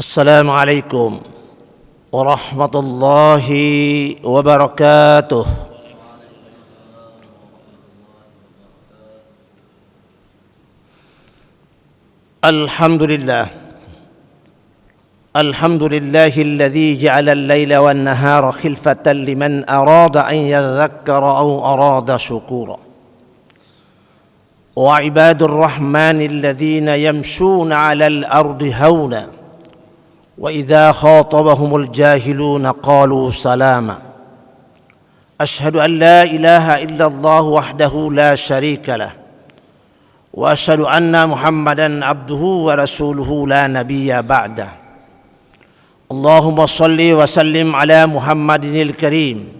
Assalamualaikum warahmatullahi wabarakatuh. Alhamdulillah. Alhamdulillahilladzi ja'ala al-laila wan-nahara khilfatan liman arada an yadhakkara aw arada syukura. Wa ibadur rahmanil ladzina yamshuna 'alal ardi hauna. وإذا خاطبهم الجاهلون قالوا سلاما أشهد أن لا إله إلا الله وحده لا شريك له وأشهد أن محمدا عبده ورسوله لا نبي بعده اللهم صل وسلم على محمد الكريم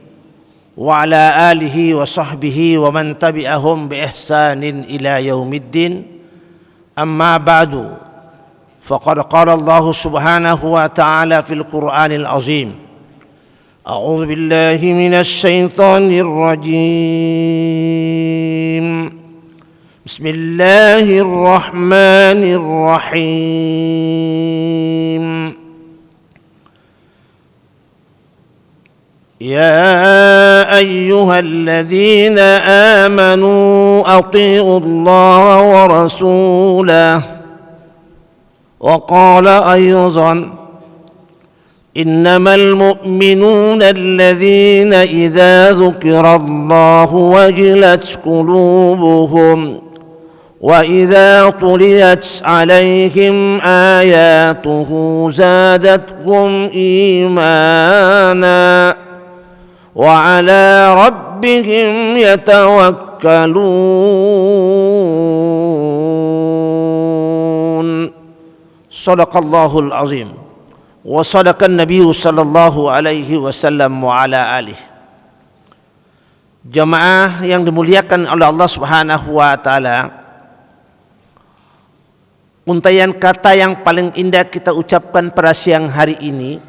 وعلى آله وصحبه ومن تبعهم بإحسان إلى يوم الدين أما بعد فقد قال الله سبحانه وتعالى في القرآن العظيم أعوذ بالله من الشيطان الرجيم بسم الله الرحمن الرحيم يا أيها الذين آمنوا أطيعوا الله ورسوله وقال أيضا إنما المؤمنون الذين إذا ذكر الله وجلت قلوبهم وإذا تليت عليهم آياته زادتهم إيمانا وعلى ربهم يتوكلون Sadaqallahul azim wa sadaqan nabiyyu sallallahu alaihi wasallam wa ala alihi. Jamaah yang dimuliakan oleh Allah Subhanahu wa taala, untaian kata yang paling indah kita ucapkan pada siang hari ini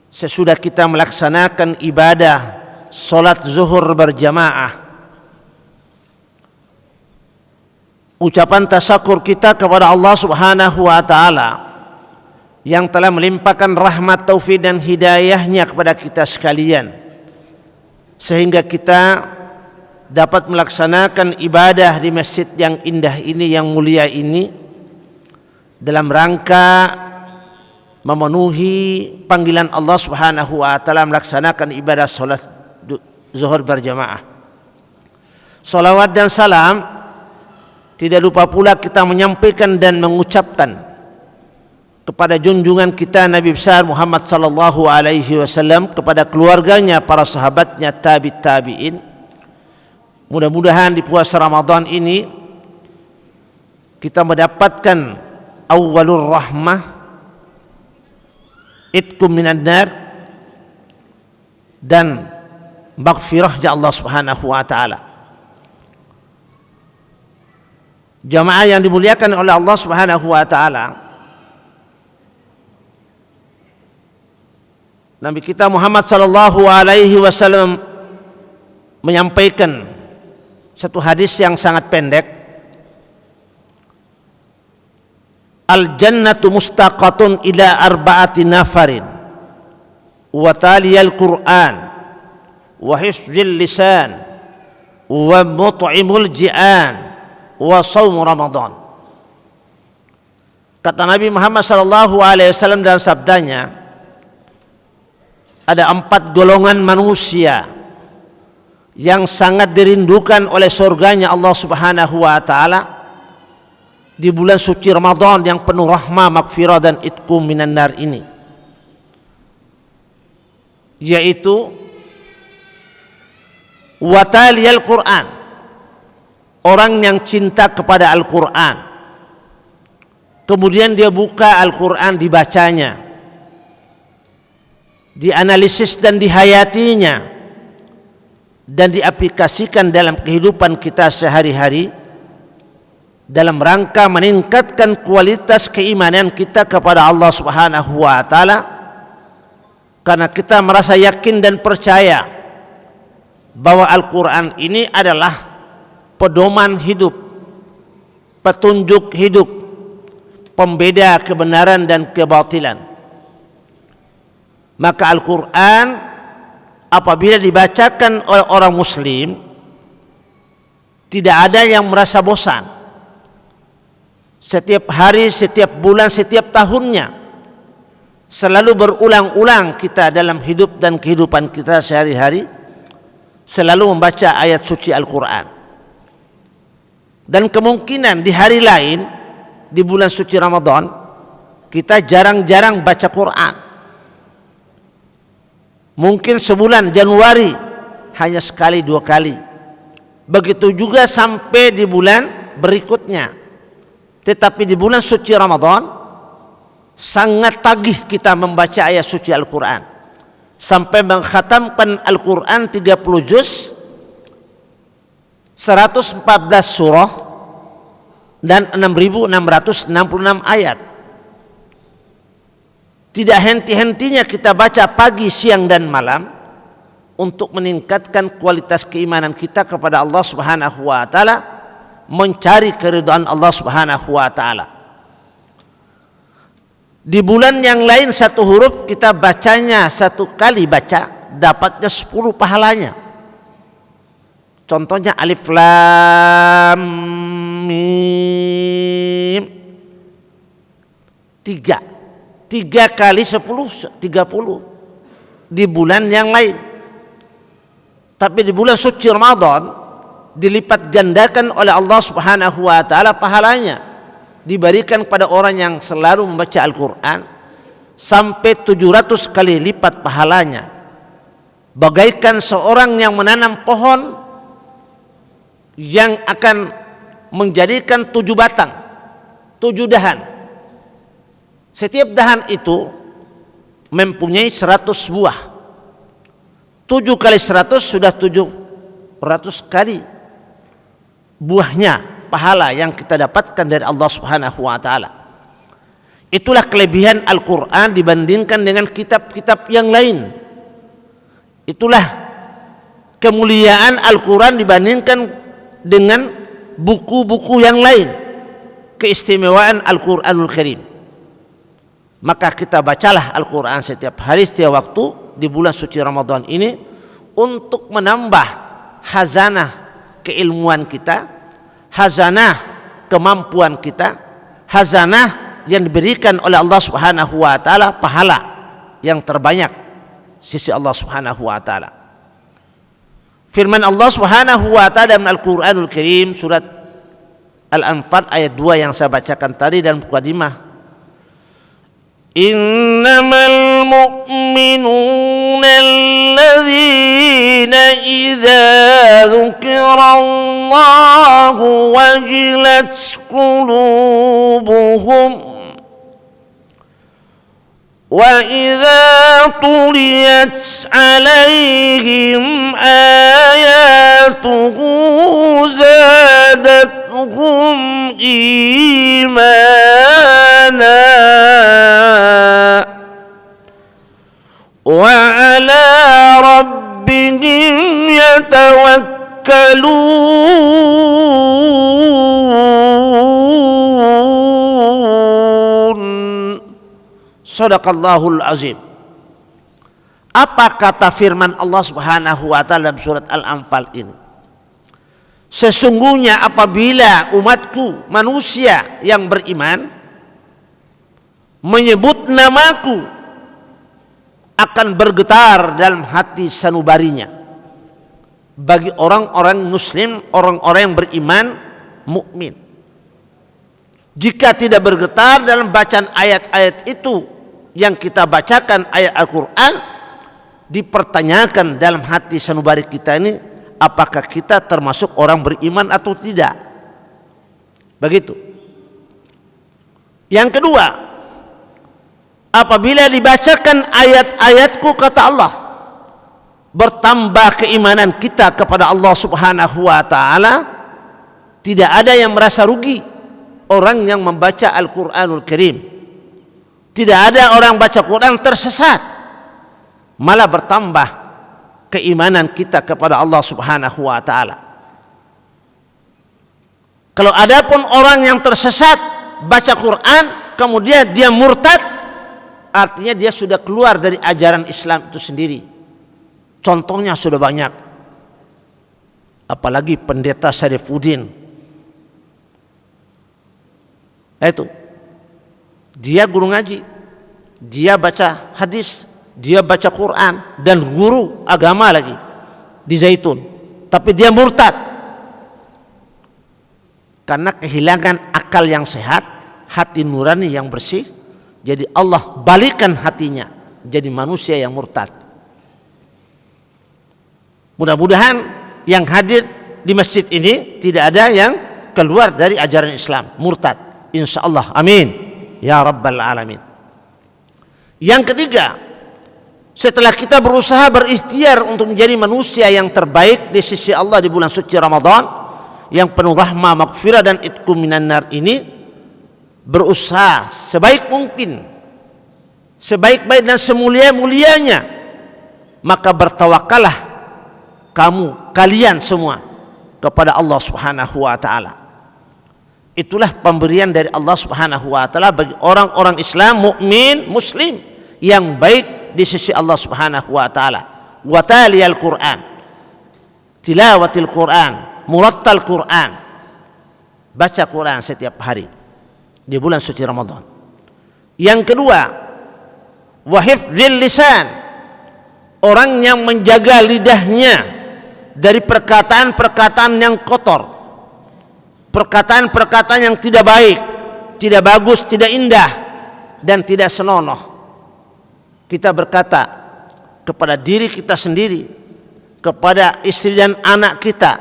sesudah kita melaksanakan ibadah salat zuhur berjamaah. Ucapan tasyakur kita kepada Allah Subhanahu wa taala yang telah melimpahkan rahmat, taufik dan hidayahnya kepada kita sekalian sehingga kita dapat melaksanakan ibadah di masjid yang indah ini, yang mulia ini, dalam rangka memenuhi panggilan Allah Subhanahu wa taala melaksanakan ibadah salat zuhur berjamaah. Salawat dan salam tidak lupa pula kita menyampaikan dan mengucapkan kepada junjungan kita Nabi besar Muhammad sallallahu alaihi wasallam, kepada keluarganya, para sahabatnya, tabi'in. Mudah-mudahan di puasa Ramadan ini kita mendapatkan awwalur rahmah, itkum minan nar, dan maghfirah ya Allah Subhanahu wa taala. Jamaah yang dimuliakan oleh Allah Subhanahu wa taala, Nabi kita Muhammad sallallahu alaihi wasallam menyampaikan satu hadis yang sangat pendek. Al jannatu mustaqatun ila arba'ati nafarin wa taliyal Qur'an wa hifzil lisan wa mut'imul ji'an wa shaum Ramadan. Kata Nabi Muhammad sallallahu alaihi wasallam dalam sabdanya, ada 4 golongan manusia yang sangat dirindukan oleh surganya Allah Subhanahu wa taala di bulan suci Ramadan yang penuh rahmah, maghfirah dan itqum minan nar ini, yaitu wataliyal Quran, orang yang cinta kepada Al-Quran, kemudian dia buka Al-Quran, dibacanya, dianalisis dan dihayatinya, dan diaplikasikan dalam kehidupan kita sehari-hari dalam rangka meningkatkan kualitas keimanan kita kepada Allah Subhanahu wa taala, karena kita merasa yakin dan percaya bahwa Al-Quran ini adalah pedoman hidup, petunjuk hidup, pembeda kebenaran dan kebatilan. Maka Al-Quran apabila dibacakan oleh orang muslim, tidak ada yang merasa bosan. Setiap hari, setiap bulan, setiap tahunnya selalu berulang-ulang kita dalam hidup dan kehidupan kita sehari-hari selalu membaca ayat suci Al-Quran. Dan kemungkinan di hari lain, di bulan suci Ramadan, kita jarang-jarang baca Quran. Mungkin sebulan Januari hanya sekali dua kali. Begitu juga sampai di bulan berikutnya. Tetapi di bulan suci Ramadan sangat tagih kita membaca ayat suci Al-Quran, sampai mengkhatamkan Al-Quran 30 juz, 114 surah, dan 6.666 ayat. Tidak henti-hentinya kita baca pagi, siang, dan malam untuk meningkatkan kualitas keimanan kita kepada Allah Subhanahu wa taala, mencari keridhaan Allah Subhanahu wa taala. Di bulan yang lain satu huruf kita bacanya satu kali baca dapatnya 10 pahalanya. Contohnya alif lam mim, 3 kali 10 30 di bulan yang lain. Tapi di bulan suci Ramadan dilipat gandakan oleh Allah Subhanahu wa taala pahalanya, diberikan pada orang yang selalu membaca Al-Quran sampai 700 kali lipat pahalanya. Bagaikan seorang yang menanam pohon yang akan menjadikan 7 batang, 7 dahan. Setiap dahan itu mempunyai 100 buah. 7 kali 100 sudah 700 kali buahnya pahala yang kita dapatkan dari Allah Subhanahu wa taala. Itulah kelebihan Al-Quran dibandingkan dengan kitab-kitab yang lain. Itulah kemuliaan Al-Quran dibandingkan dengan buku-buku yang lain. Keistimewaan Al-Quranul Karim. Maka kita bacalah Al-Quran setiap hari, setiap waktu di bulan suci Ramadan ini untuk menambah khazanah keilmuan kita, khazanah kemampuan kita, khazanah yang diberikan oleh Allah Subhanahu wa taala, pahala yang terbanyak sisi Allah Subhanahu wa taala. Firman Allah Subhanahu wa taala dalam Al-Qur'anul Karim surat Al-Anfal ayat 2 yang saya bacakan tadi dalam mukadimah. Innamal mu'minuna alladzina idza dzukirallahu wajilat qulubuhum wa idza tuliyat alaihim ayatuhu zadatuhum imana wa ala rabbihim yatawakkalun. Shadaqallahul azim. Apa kata firman Allah Subhanahu wa taala dalam surat Al-Anfal ini? Sesungguhnya apabila umatku manusia yang beriman menyebut namaku, akan bergetar dalam hati sanubarinya. Bagi orang-orang muslim, orang-orang yang beriman, mukmin. Jika tidak bergetar dalam bacaan ayat-ayat itu yang kita bacakan, ayat Al-Quran, dipertanyakan dalam hati sanubari kita ini, apakah kita termasuk orang beriman atau tidak. Begitu. Yang kedua, apabila dibacakan ayat-ayatku, kata Allah, bertambah keimanan kita kepada Allah Subhanahu wa taala. Tidak ada yang merasa rugi orang yang membaca Al-Qur'anul Karim. Tidak ada orang baca Quran tersesat, malah bertambah keimanan kita kepada Allah Subhanahu wa taala. Kalau ada pun orang yang tersesat baca Quran kemudian dia murtad, artinya dia sudah keluar dari ajaran Islam itu sendiri. Contohnya sudah banyak. Apalagi pendeta Syarifuddin. Itu. Dia guru ngaji. Dia baca hadis, dia baca Quran dan guru agama lagi di Zaitun. Tapi dia murtad. Karena kehilangan akal yang sehat, hati nurani yang bersih. Jadi Allah balikan hatinya jadi manusia yang murtad. Mudah-mudahan yang hadir di masjid ini tidak ada yang keluar dari ajaran Islam, murtad. Insyaallah, amin ya rabbal alamin. Yang ketiga, setelah kita berusaha berikhtiar untuk menjadi manusia yang terbaik di sisi Allah di bulan suci Ramadan yang penuh rahmah, maghfirah dan itqu minan nar ini, berusaha sebaik mungkin, sebaik-baik dan semulia-mulianya, maka bertawakallah kalian semua kepada Allah Subhanahu wa taala. Itulah pemberian dari Allah Subhanahu wa taala bagi orang-orang Islam, mukmin, muslim yang baik di sisi Allah Subhanahu wa taala. Wa taliyal Quran, tilawatil Quran, murattal Quran, baca Quran setiap hari di bulan suci Ramadan. Yang kedua, wa hifdzil lisan, orang yang menjaga lidahnya dari perkataan-perkataan yang kotor, perkataan-perkataan yang tidak baik, tidak bagus, tidak indah dan tidak senonoh. Kita berkata kepada diri kita sendiri, kepada istri dan anak kita,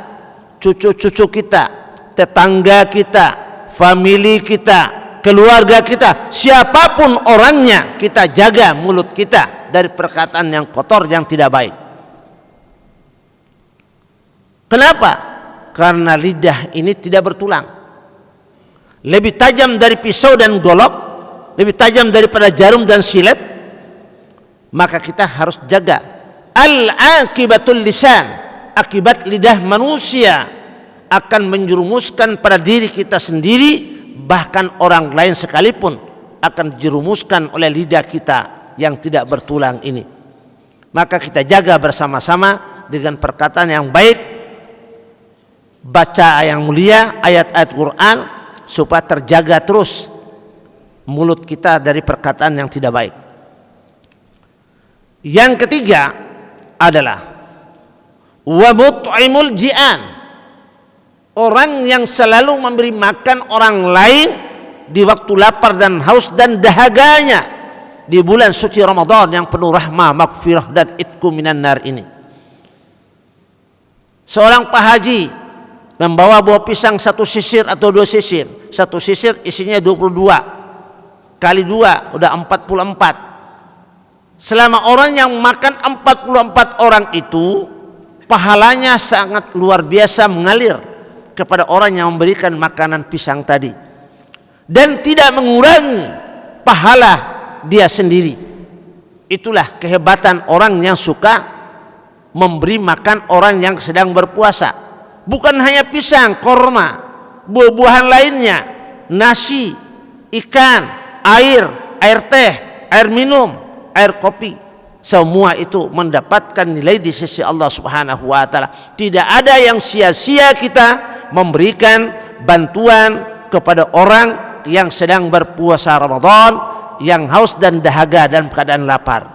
cucu-cucu kita, tetangga kita, famili kita, keluarga kita, siapapun orangnya, kita jaga mulut kita dari perkataan yang kotor, yang tidak baik. Kenapa? Karena lidah ini tidak bertulang, lebih tajam dari pisau dan golok, lebih tajam daripada jarum dan silet. Maka kita harus jaga. Al-akibatul lisan, akibat lidah manusia akan menjerumuskan pada diri kita sendiri, bahkan orang lain sekalipun akan dijerumuskan oleh lidah kita yang tidak bertulang ini. Maka kita jaga bersama-sama dengan perkataan yang baik, baca yang mulia, ayat-ayat Quran, supaya terjaga terus mulut kita dari perkataan yang tidak baik. Yang ketiga adalah wa mut'imul ji'an, orang yang selalu memberi makan orang lain di waktu lapar dan haus dan dahaganya di bulan suci Ramadan yang penuh rahmah, maghfirah dan itqu minan nar ini. Seorang Pak Haji membawa buah pisang satu sisir atau dua sisir. Satu sisir isinya 22 kali 2 udah 44. Selama orang yang makan 44 orang itu, pahalanya sangat luar biasa mengalir kepada orang yang memberikan makanan pisang tadi, dan tidak mengurangi pahala dia sendiri. Itulah kehebatan orang yang suka memberi makan orang yang sedang berpuasa. Bukan hanya pisang, korma, buah-buahan lainnya, nasi, ikan, air teh, air minum, air kopi, semua itu mendapatkan nilai di sisi Allah Subhanahu wa taala. Tidak ada yang sia-sia kita memberikan bantuan kepada orang yang sedang berpuasa Ramadan, yang haus dan dahaga dan keadaan lapar.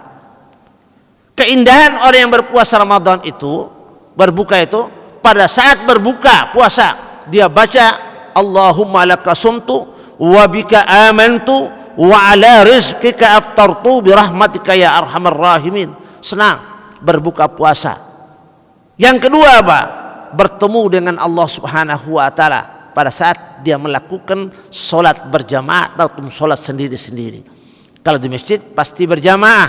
Keindahan orang yang berpuasa Ramadan itu, berbuka itu, pada saat berbuka puasa dia baca Allahumma laka sumtu wa bika amantu wa ala rizqika aftartu birahmatika ya arhamar rahimin. Senang berbuka puasa. Yang kedua apa? Bertemu dengan Allah Subhanahu wa taala pada saat dia melakukan solat berjamaah atau solat sendiri-sendiri. Kalau di masjid pasti berjamaah,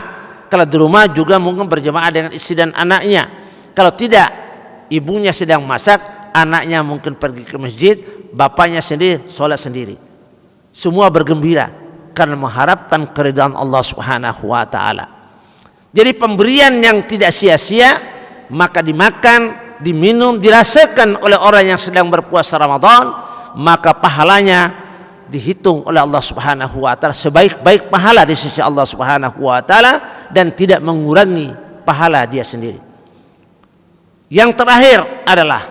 kalau di rumah juga mungkin berjamaah dengan istri dan anaknya. Kalau tidak, ibunya sedang masak, anaknya mungkin pergi ke masjid, bapaknya sendiri solat sendiri. Semua bergembira karena mengharapkan keridhaan Allah Subhanahu wa taala. Jadi pemberian yang tidak sia-sia, maka dimakan, diminum, dirasakan oleh orang yang sedang berpuasa Ramadan, maka pahalanya dihitung oleh Allah Subhanahu wa taala sebaik-baik pahala di sisi Allah Subhanahu wa taala dan tidak mengurangi pahala dia sendiri. Yang terakhir adalah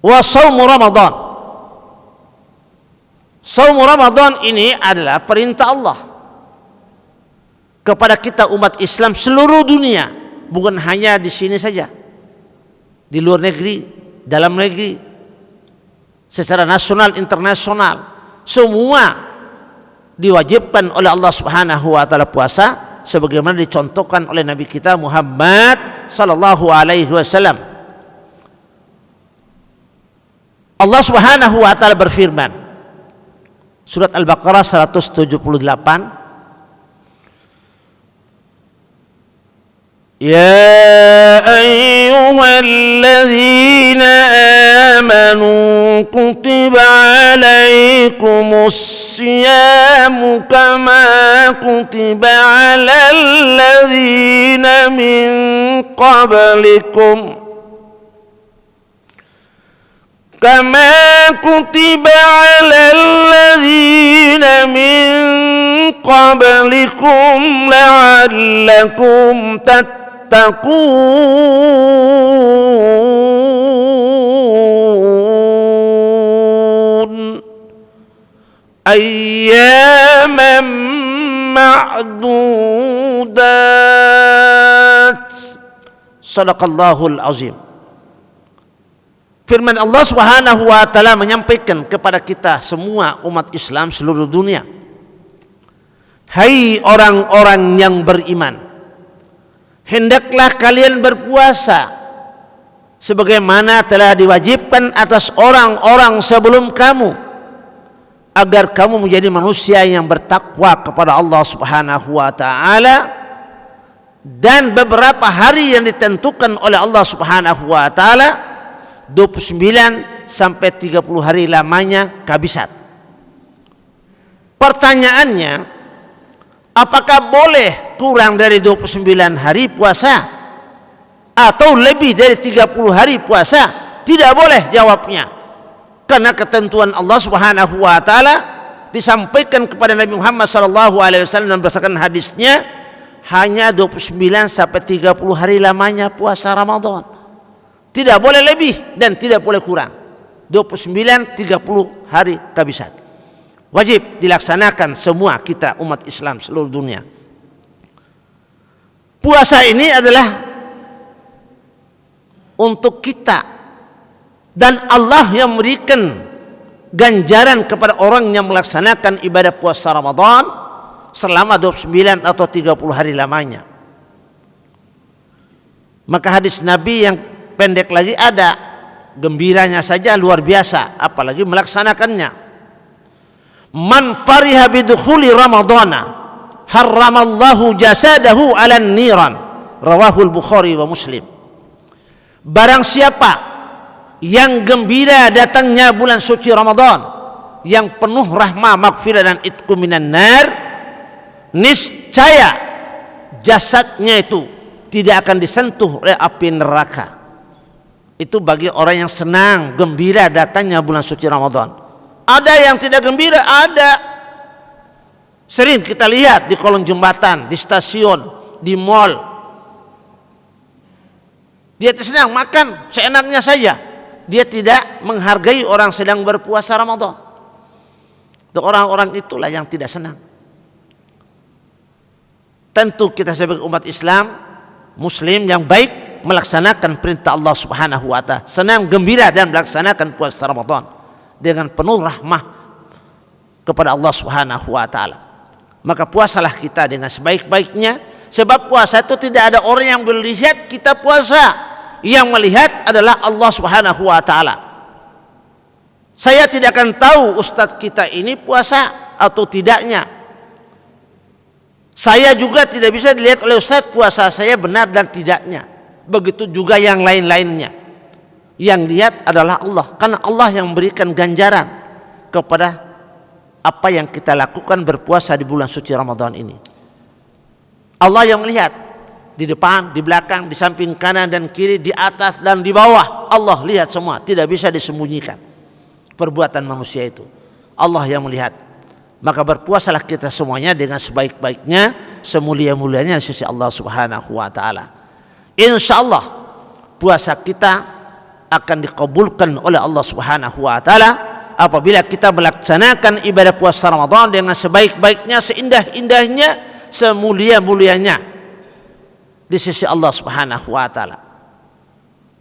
wa shaumu Ramadan. Shaumu Ramadan ini adalah perintah Allah kepada kita umat Islam seluruh dunia, bukan hanya di sini saja, di luar negeri, dalam negeri, secara nasional, internasional, semua diwajibkan oleh Allah Subhanahu wa taala puasa sebagaimana dicontohkan oleh Nabi kita Muhammad sallallahu alaihi wasallam. Allah Subhanahu wa taala berfirman, surat Al-Baqarah 178, Ya ayyuhalladzina amanu kutiba alaikumus siyamu kama kutiba alal ladzina min qablikum كما كتب على الذين من قبلكم لعلكم تتقون أياما معدودات صدق الله العظيم. Firman Allah Subhanahu wa taala menyampaikan kepada kita semua umat Islam seluruh dunia, hai orang-orang yang beriman, hendaklah kalian berpuasa sebagaimana telah diwajibkan atas orang-orang sebelum kamu, agar kamu menjadi manusia yang bertakwa kepada Allah Subhanahu wa taala, dan beberapa hari yang ditentukan oleh Allah Subhanahu wa taala 29 sampai 30 hari lamanya kabisat. Pertanyaannya, apakah boleh kurang dari 29 hari puasa atau lebih dari 30 hari puasa? Tidak boleh jawabnya, karena ketentuan Allah Subhanahu wa taala disampaikan kepada Nabi Muhammad sallallahu alaihi wasallam berdasarkan hadisnya, hanya 29 sampai 30 hari lamanya puasa Ramadan. Tidak boleh lebih dan tidak boleh kurang. 29-30 hari kabisat. Wajib dilaksanakan semua kita umat Islam seluruh dunia. Puasa ini adalah untuk kita, dan Allah yang memberikan ganjaran kepada orang yang melaksanakan ibadah puasa Ramadan selama 29 atau 30 hari lamanya. Maka hadis Nabi yang pendek lagi ada, gembiranya saja luar biasa, apalagi melaksanakannya. Man fariha bidukhuli ramadana harramallahu jasadahu 'alan niran, rawahul Bukhari wa Muslim. Barang siapa yang gembira datangnya bulan suci Ramadan yang penuh rahmah, maghfirah dan itqu minan nar, niscaya jasadnya itu tidak akan disentuh oleh api neraka. Itu bagi orang yang senang, gembira datangnya bulan suci Ramadan. Ada yang tidak gembira, ada. Sering kita lihat di kolong jembatan, di stasiun, di mal. Dia senang makan seenaknya saja. Dia tidak menghargai orang sedang berpuasa Ramadan. Orang-orang itulah yang tidak senang. Tentu kita sebagai umat Islam, Muslim yang baik, melaksanakan perintah Allah Subhanahu wa taala, senang gembira dan melaksanakan puasa Ramadan dengan penuh rahmah kepada Allah Subhanahu wa taala. Maka puasalah kita dengan sebaik-baiknya, sebab puasa itu tidak ada orang yang melihat kita puasa, yang melihat adalah Allah Subhanahu wa taala. Saya tidak akan tahu ustadz kita ini puasa atau tidaknya. Saya juga tidak bisa dilihat oleh ustadz puasa saya benar dan tidaknya. Begitu juga yang lain-lainnya. Yang lihat adalah Allah, karena Allah yang memberikan ganjaran kepada apa yang kita lakukan berpuasa di bulan suci Ramadan ini. Allah yang melihat di depan, di belakang, di samping kanan dan kiri, di atas dan di bawah. Allah lihat semua, tidak bisa disembunyikan perbuatan manusia itu. Allah yang melihat. Maka berpuasalah kita semuanya dengan sebaik-baiknya, semulia-mulianya di sisi Allah Subhanahu wa taala. Insyaallah puasa kita akan dikabulkan oleh Allah Subhanahu wa taala apabila kita melaksanakan ibadah puasa Ramadan dengan sebaik-baiknya, seindah-indahnya, semulia-mulianya di sisi Allah Subhanahu wa taala.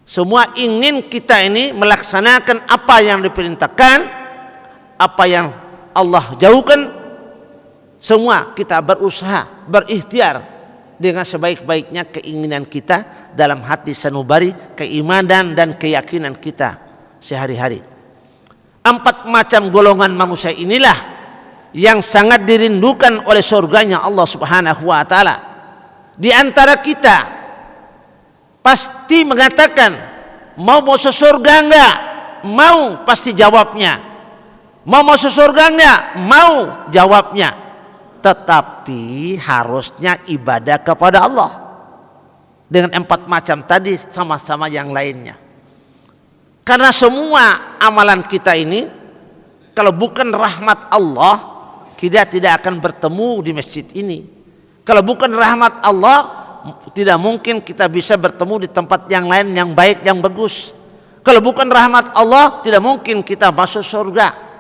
Semua ingin kita ini melaksanakan apa yang diperintahkan, apa yang Allah jauhkan. Semua kita berusaha, berikhtiar dengan sebaik-baiknya keinginan kita dalam hati sanubari keimanan dan keyakinan kita sehari-hari. 4 macam golongan manusia inilah yang sangat dirindukan oleh surganya Allah Subhanahu wa taala. Di antara kita pasti mengatakan mau masuk surga enggak? Mau, pasti jawabnya. Mau masuk surga enggak? Mau, jawabnya. Tetapi harusnya ibadah kepada Allah dengan 4 macam tadi sama-sama yang lainnya. Karena semua amalan kita ini kalau bukan rahmat Allah, kita tidak akan bertemu di masjid ini. Kalau bukan rahmat Allah, tidak mungkin kita bisa bertemu di tempat yang lain yang baik, yang bagus. Kalau bukan rahmat Allah, tidak mungkin kita masuk surga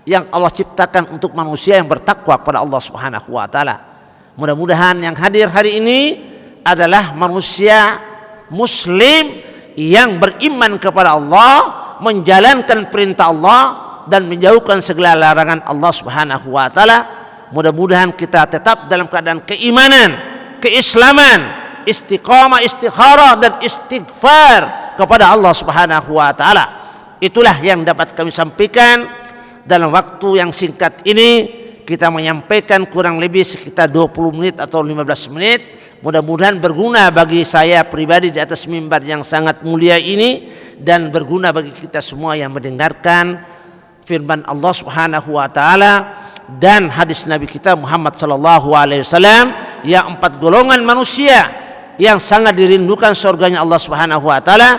yang Allah ciptakan untuk manusia yang bertakwa kepada Allah Subhanahu wa taala. Mudah-mudahan yang hadir hari ini adalah manusia muslim yang beriman kepada Allah, menjalankan perintah Allah dan menjauhkan segala larangan Allah Subhanahu wa taala. Mudah-mudahan kita tetap dalam keadaan keimanan, keislaman, istiqamah, istikharah dan istighfar kepada Allah Subhanahu wa taala. Itulah yang dapat kami sampaikan dalam waktu yang singkat ini. Kita menyampaikan kurang lebih sekitar 20 menit atau 15 menit. Mudah-mudahan berguna bagi saya pribadi di atas mimbar yang sangat mulia ini, dan berguna bagi kita semua yang mendengarkan firman Allah Subhanahu wa taala dan hadis Nabi kita Muhammad sallallahu alaihi wasallam yang 4 golongan manusia yang sangat dirindukan surganya Allah Subhanahu wa taala.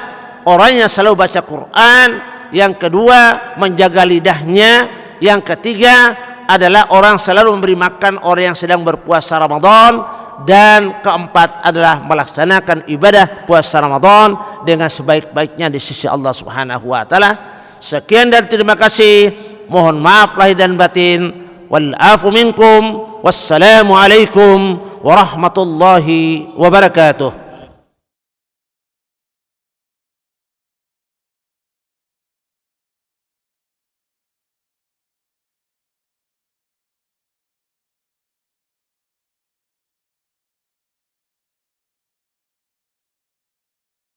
Orang yang selalu baca Quran, yang kedua menjaga lidahnya, yang ketiga adalah orang selalu memberi makan orang yang sedang berpuasa Ramadan, dan keempat adalah melaksanakan ibadah puasa Ramadan dengan sebaik-baiknya di sisi Allah Subhanahu wa taala. Sekian dan terima kasih. Mohon maaf lahir dan batin. Wal afu minkum. Wassalamu alaikum warahmatullahi wabarakatuh.